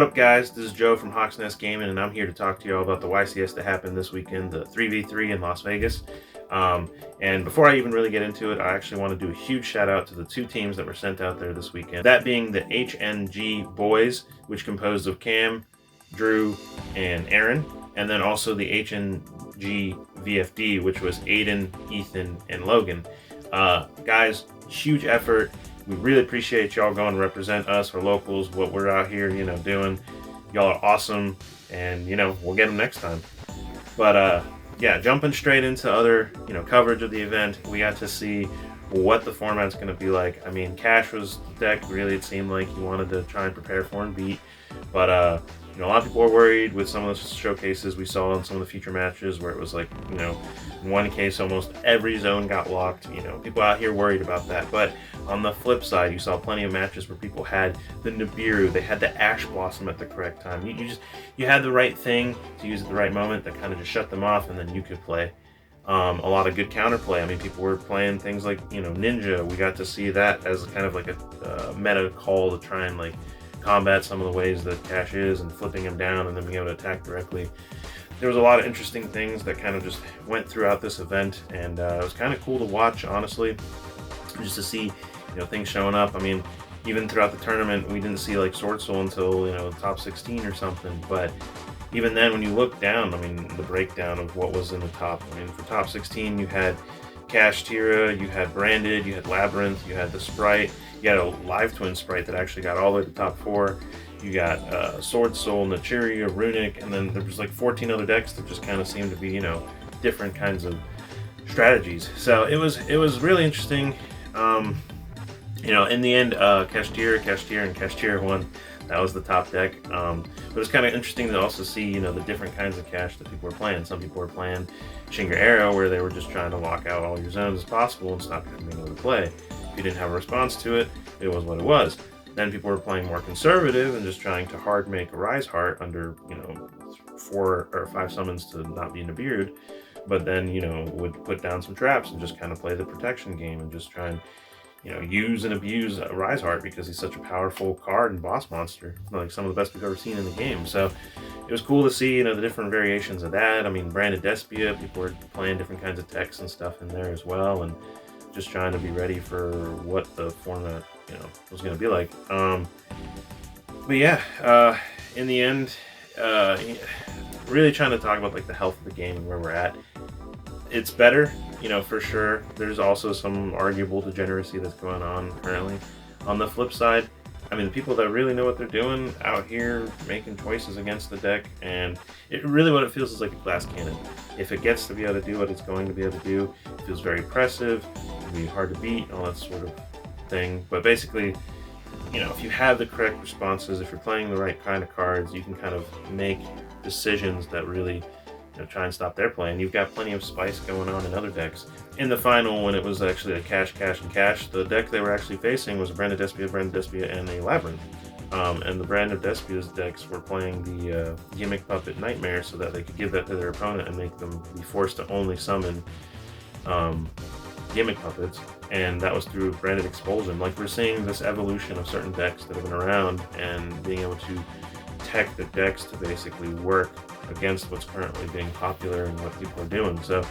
up, guys? This is Joe from HawksNestGaming, and I'm here to talk to you all about the YCS that happened this weekend, the 3v3 in Las Vegas. And before I even really get into it, I actually want to do a huge shout out to the two teams that were sent out there this weekend. That being the HNG boys, which composed of Cam, Drew, and Aaron, and then also the HNG VFD, which was Aiden, Ethan, and Logan. Guys, huge effort. We really appreciate y'all going to represent us, our locals, what we're out here, doing. Y'all are awesome, and, we'll get them next time. But, yeah, jumping straight into other, coverage of the event, we got to see what the format's going to be like. I mean, Cash was the deck, really, it seemed like he wanted to try and prepare for and beat. But, a lot of people were worried with some of the showcases we saw in some of the feature matches where it was like, in one case, almost every zone got locked. People out here worried about that. But on the flip side, you saw plenty of matches where people had the Nibiru, they had the Ash Blossom at the correct time. You had the right thing to use at the right moment that kind of just shut them off, and then you could play. A lot of good counterplay. I mean, people were playing things like, Ninja. We got to see that as kind of like a meta call to try and like combat some of the ways that Cash is and flipping him down and then being able to attack directly. There was a lot of interesting things that kind of just went throughout this event, and it was kind of cool to watch, honestly, just to see, things showing up. I mean, even throughout the tournament, we didn't see like Sword Soul until, the top 16 or something, but even then, when you look down, I mean, the breakdown of what was in the top, I mean, for top 16, you had Cash Tira, you had Branded, you had Labyrinth, you had the Sprite, you had a Live Twin Sprite that actually got all the way to the top 4. You got Sword Soul, Naturia, Runic, and then there was like 14 other decks that just kind of seemed to be, different kinds of strategies. So it was really interesting. In the end, Cash Tira, and Cash Tira won. That was the top deck. But it's kind of interesting to also see, the different kinds of Cash that people were playing. Some people were playing Shingra Arrow, where they were just trying to lock out all your zones as possible and stop you from being able to play. If you didn't have a response to it, it was what it was. Then people were playing more conservative and just trying to hard make a Rise Heart under, 4 or 5 summons to not be Nibiru'd, but then, would put down some traps and just kind of play the protection game and just try and, use and abuse Rise Heart because he's such a powerful card and boss monster, like some of the best we've ever seen in the game. So it was cool to see, the different variations of that. I mean, Branded Despia, people were playing different kinds of techs and stuff in there as well, and just trying to be ready for what the format, was going to be like. But yeah, in the end, really trying to talk about like the health of the game and where we're at. It's better, for sure. There's also some arguable degeneracy that's going on currently. On the flip side, I mean, the people that really know what they're doing out here making choices against the deck, and it really what it feels is like a glass cannon. If it gets to be able to do what it's going to be able to do, it feels very impressive, it can be hard to beat, all that sort of thing. But basically, if you have the correct responses, if you're playing the right kind of cards, you can kind of make decisions that really try and stop their play. And you've got plenty of spice going on in other decks. In the final, when it was actually a Cash, and Cash, the deck they were actually facing was a Branded Despia, and a Labyrinth. And the Branded Despia's decks were playing the Gimmick Puppet Nightmare so that they could give that to their opponent and make them be forced to only summon Gimmick Puppets, and that was through Branded Expulsion. Like, we're seeing this evolution of certain decks that have been around and being able to tech the decks to basically work against what's currently being popular and what people are doing. So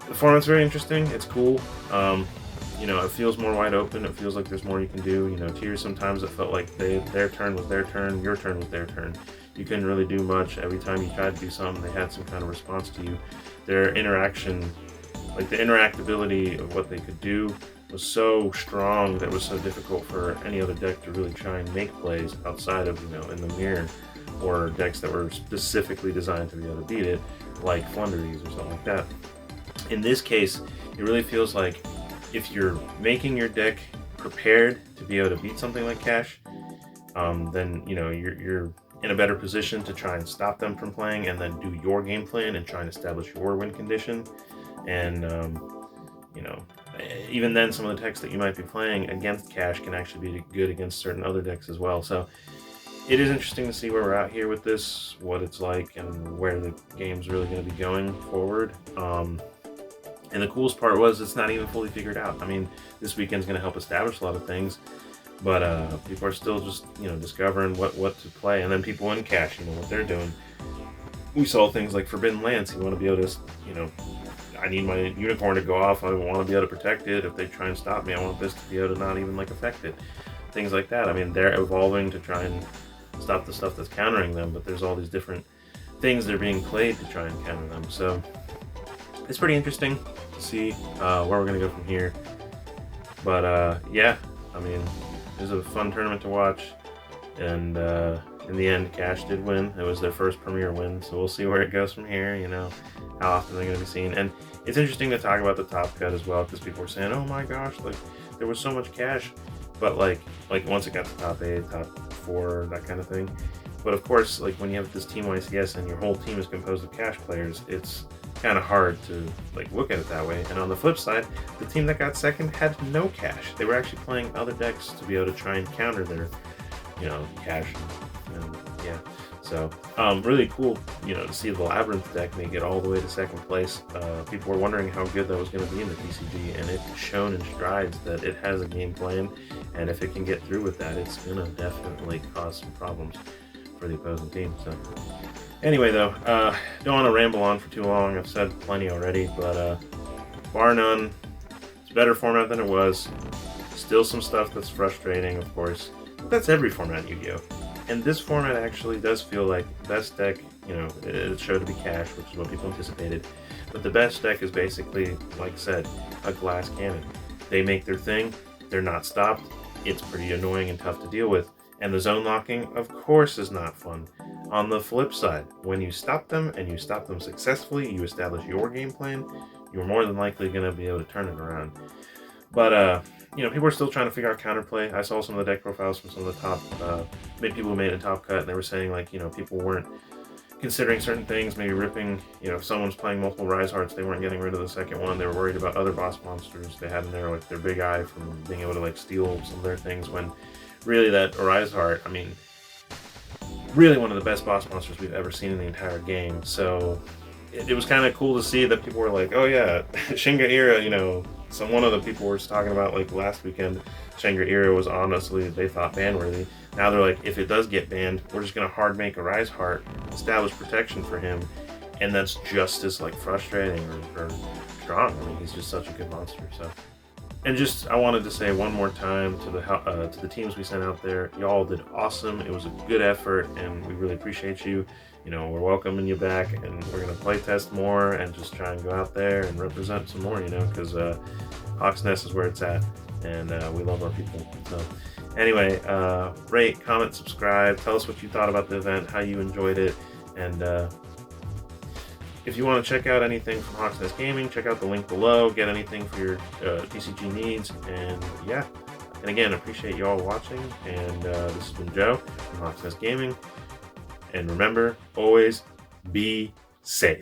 the format's very interesting. It's cool. It feels more wide open. It feels like there's more you can do. Tiers, sometimes it felt like their turn was their turn, your turn was their turn. You couldn't really do much. Every time you tried to do something, they had some kind of response to you. Their interaction, like the interactability of what they could do, was so strong that it was so difficult for any other deck to really try and make plays outside of, in the mirror, or decks that were specifically designed to be able to beat it, like Flunderies or something like that. In this case, it really feels like if you're making your deck prepared to be able to beat something like Cash, then you're in a better position to try and stop them from playing, and then do your game plan and try and establish your win condition. And even then, some of the decks that you might be playing against Cash can actually be good against certain other decks as well. So it is interesting to see where we're at here with this, what it's like, and where the game's really going to be going forward. And the coolest part was it's not even fully figured out. I mean, this weekend's going to help establish a lot of things, But people are still just, discovering what to play, and then people in cash, what they're doing. We saw things like Forbidden Lance. You want to be able to, I need my unicorn to go off. I want to be able to protect it. If they try and stop me, I want this to be able to not even affect it. Things like that. I mean, they're evolving to try and stop the stuff that's countering them, but there's all these different things that are being played to try and counter them. So it's pretty interesting to see where we're going to go from here. But yeah, I mean, it was a fun tournament to watch, and in the end, Cash did win. It was their first premier win, so we'll see where it goes from here, how often they're going to be seen. And it's interesting to talk about the top cut as well, because people were saying, oh my gosh, there was so much cash, but like once it got to top 8, top 4, that kind of thing. But of course, when you have this Team YCS and your whole team is composed of cash players, it's kind of hard to look at it that way. And on the flip side, the team that got second had no cash. They were actually playing other decks to be able to try and counter their cash. And yeah, so really cool, to see the Labyrinth deck make it all the way to second place. People were wondering how good that was going to be in the TCG, and it's shown in strides that it has a game plan, and if it can get through with that, it's going to definitely cause some problems for the opposing team. So anyway, though, don't want to ramble on for too long. I've said plenty already, but bar none, it's a better format than it was. Still some stuff that's frustrating, of course, but that's every format Yu-Gi-Oh! And this format actually does feel like the best deck, it showed to be cash, which is what people anticipated. But the best deck is basically, like I said, a glass cannon. They make their thing, they're not stopped, it's pretty annoying and tough to deal with. And the zone locking, of course, is not fun. On the flip side, when you stop them, and you stop them successfully, you establish your game plan, you're more than likely going to be able to turn it around. But, people are still trying to figure out counterplay. I saw some of the deck profiles from some of the top people who made a top cut, and they were saying, people weren't considering certain things, maybe ripping, if someone's playing multiple Rise Hearts, they weren't getting rid of the second one. They were worried about other boss monsters they had in there, like their Big Eye, from being able to, steal some of their things, when really that Rise Heart, I mean, really one of the best boss monsters we've ever seen in the entire game. So it was kind of cool to see that people were like, oh yeah, Shinga Era, one of the people were talking about last weekend, Shinga Era was honestly, they thought, ban-worthy. Now they're like, if it does get banned, we're just going to hard make a Rise Heart, establish protection for him, and that's just as frustrating or strong. I mean, he's just such a good monster. So, and I wanted to say one more time to the teams we sent out there, y'all did awesome. It was a good effort, and we really appreciate you. We're welcoming you back, and we're going to play test more and just try and go out there and represent some more, because Hawks Nest is where it's at, and we love our people. So anyway, rate, comment, subscribe, tell us what you thought about the event, how you enjoyed it, and if you want to check out anything from HawksNestGaming, check out the link below, get anything for your TCG needs, and yeah. And again, appreciate you all watching, and this has been Joe from HawksNestGaming. And remember, always be safe.